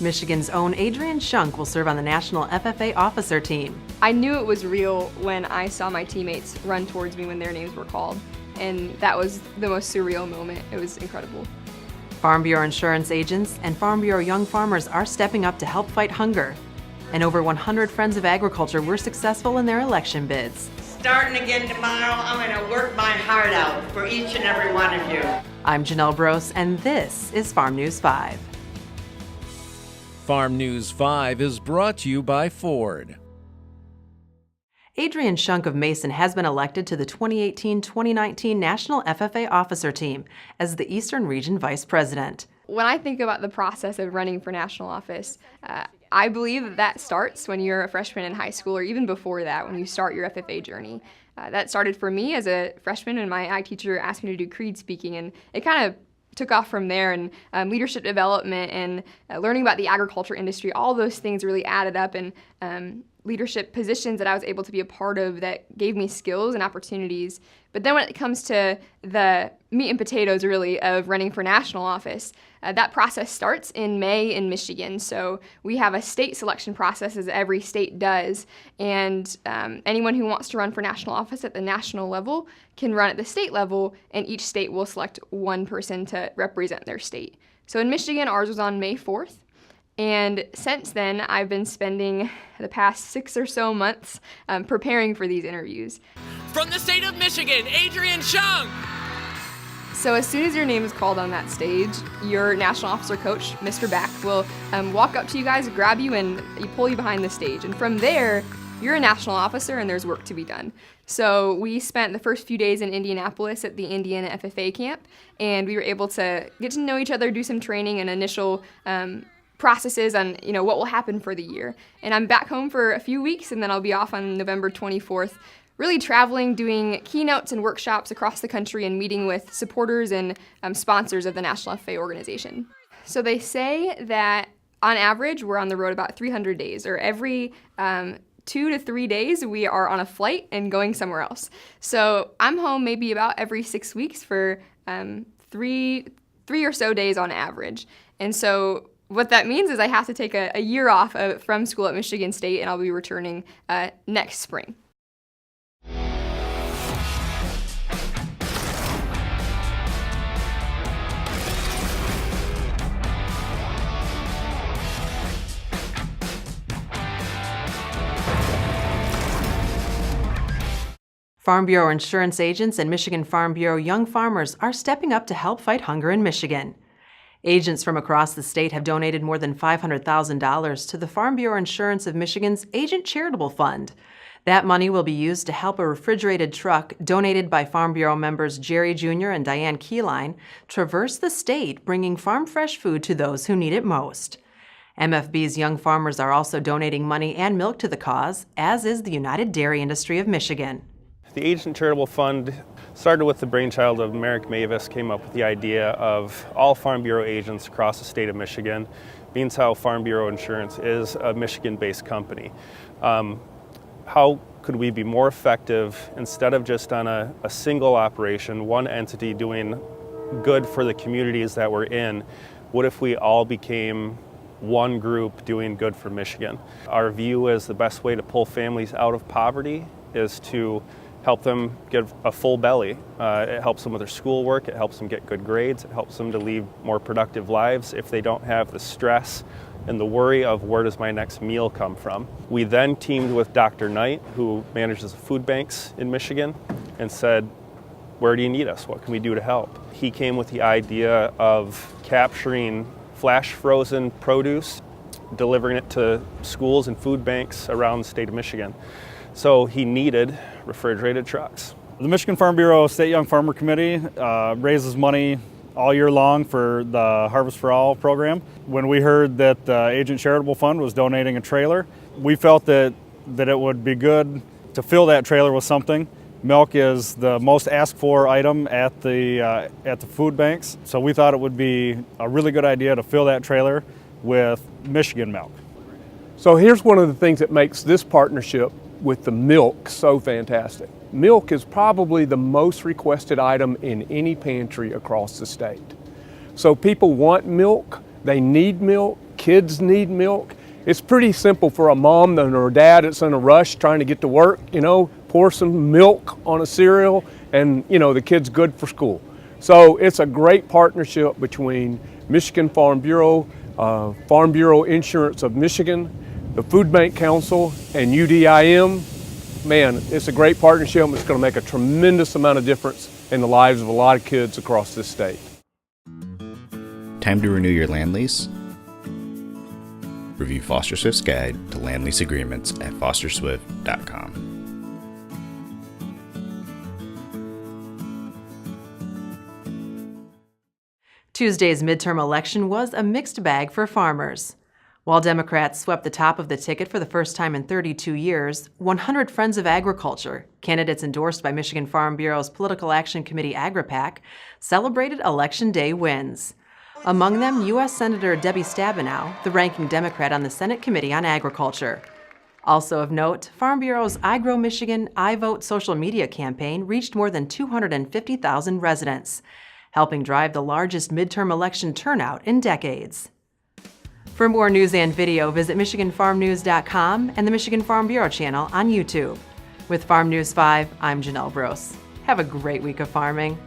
Michigan's own Adrian Schunk will serve on the National FFA officer team. I knew it was real when I saw my teammates run towards me when their names were called, and that was the most surreal moment. It was incredible. Farm Bureau insurance agents and Farm Bureau young farmers are stepping up to help fight hunger. And over 100 Friends of Agriculture were successful in their election bids. Starting again tomorrow, I'm going to work my heart out for each and every one of you. I'm Janelle Brose, and this is Farm News 5. Farm News 5 is brought to you by Ford. Adrian Schunk of Mason has been elected to the 2018-2019 National FFA officer team as the Eastern Region Vice President. When I think about the process of running for national office, I believe that starts when you're a freshman in high school, or even before that, when you start your FFA journey. That started for me as a freshman, and my ag teacher asked me to do creed speaking, and it kind of took off from there, and leadership development and learning about the agriculture industry, all those things really added up, and leadership positions that I was able to be a part of that gave me skills and opportunities. But then when it comes to the meat and potatoes, really, of running for national office, that process starts in May in Michigan. So we have a state selection process, as every state does, and anyone who wants to run for national office at the national level can run at the state level, and each state will select one person to represent their state. So in Michigan, ours was on May 4th. And since then, I've been spending the past 6 or so months preparing for these interviews. From the state of Michigan, Adrian Schunk. So as soon as your name is called on that stage, your national officer coach, Mr. Back, will walk up to you guys, grab you, and pull you behind the stage. And from there, you're a national officer, and there's work to be done. So we spent the first few days in Indianapolis at the Indiana FFA camp, and we were able to get to know each other, do some training and initial processes on what will happen for the year. And I'm back home for a few weeks, and then I'll be off on November 24th, really traveling, doing keynotes and workshops across the country, and meeting with supporters and sponsors of the National FFA organization. So they say that on average we're on the road about 300 days, or every 2 to 3 days we are on a flight and going somewhere else. So I'm home maybe about every 6 weeks for three or so days on average. And so what that means is I have to take a year off from school at Michigan State, and I'll be returning next spring. Farm Bureau insurance agents and Michigan Farm Bureau young farmers are stepping up to help fight hunger in Michigan. Agents from across the state have donated more than $500,000 to the Farm Bureau Insurance of Michigan's Agent Charitable Fund. That money will be used to help a refrigerated truck donated by Farm Bureau members Jerry Jr. and Diane Keyline traverse the state, bringing farm fresh food to those who need it most. MFB's young farmers are also donating money and milk to the cause, as is the United Dairy Industry of Michigan. The Agent Charitable Fund started with the brainchild of Merrick Mavis, came up with the idea of all Farm Bureau agents across the state of Michigan, being how Farm Bureau Insurance is a Michigan-based company. How could we be more effective instead of just on a single operation, one entity doing good for the communities that we're in? What if we all became one group doing good for Michigan? Our view is the best way to pull families out of poverty is to help them get a full belly. It helps them with their schoolwork, it helps them get good grades, it helps them to lead more productive lives if they don't have the stress and the worry of where does my next meal come from. We then teamed with Dr. Knight, who manages the food banks in Michigan, and said, where do you need us? What can we do to help? He came with the idea of capturing flash frozen produce, delivering it to schools and food banks around the state of Michigan. So he needed refrigerated trucks. The Michigan Farm Bureau State Young Farmer Committee raises money all year long for the Harvest for All program. When we heard that the Agent Charitable Fund was donating a trailer, we felt that it would be good to fill that trailer with something. Milk is the most asked for item at the food banks, so we thought it would be a really good idea to fill that trailer with Michigan milk. So here's one of the things that makes this partnership with the milk so fantastic. Milk is probably the most requested item in any pantry across the state. So people want milk, they need milk, kids need milk. It's pretty simple for a mom and her dad that's in a rush trying to get to work, pour some milk on a cereal and, the kid's good for school. So it's a great partnership between Michigan Farm Bureau, Farm Bureau Insurance of Michigan, the Food Bank Council, and UDIM. Man, it's a great partnership. It's going to make a tremendous amount of difference in the lives of a lot of kids across this state. Time to renew your land lease? Review Foster Swift's guide to land lease agreements at fosterswift.com. Tuesday's midterm election was a mixed bag for farmers. While Democrats swept the top of the ticket for the first time in 32 years, 100 Friends of Agriculture, candidates endorsed by Michigan Farm Bureau's Political Action Committee AgriPac, celebrated Election Day wins. Among them, U.S. Senator Debbie Stabenow, the ranking Democrat on the Senate Committee on Agriculture. Also of note, Farm Bureau's I Grow Michigan, I Vote social media campaign reached more than 250,000 residents, helping drive the largest midterm election turnout in decades. For more news and video, visit MichiganFarmNews.com and the Michigan Farm Bureau channel on YouTube. With Farm News 5, I'm Janelle Brose. Have a great week of farming.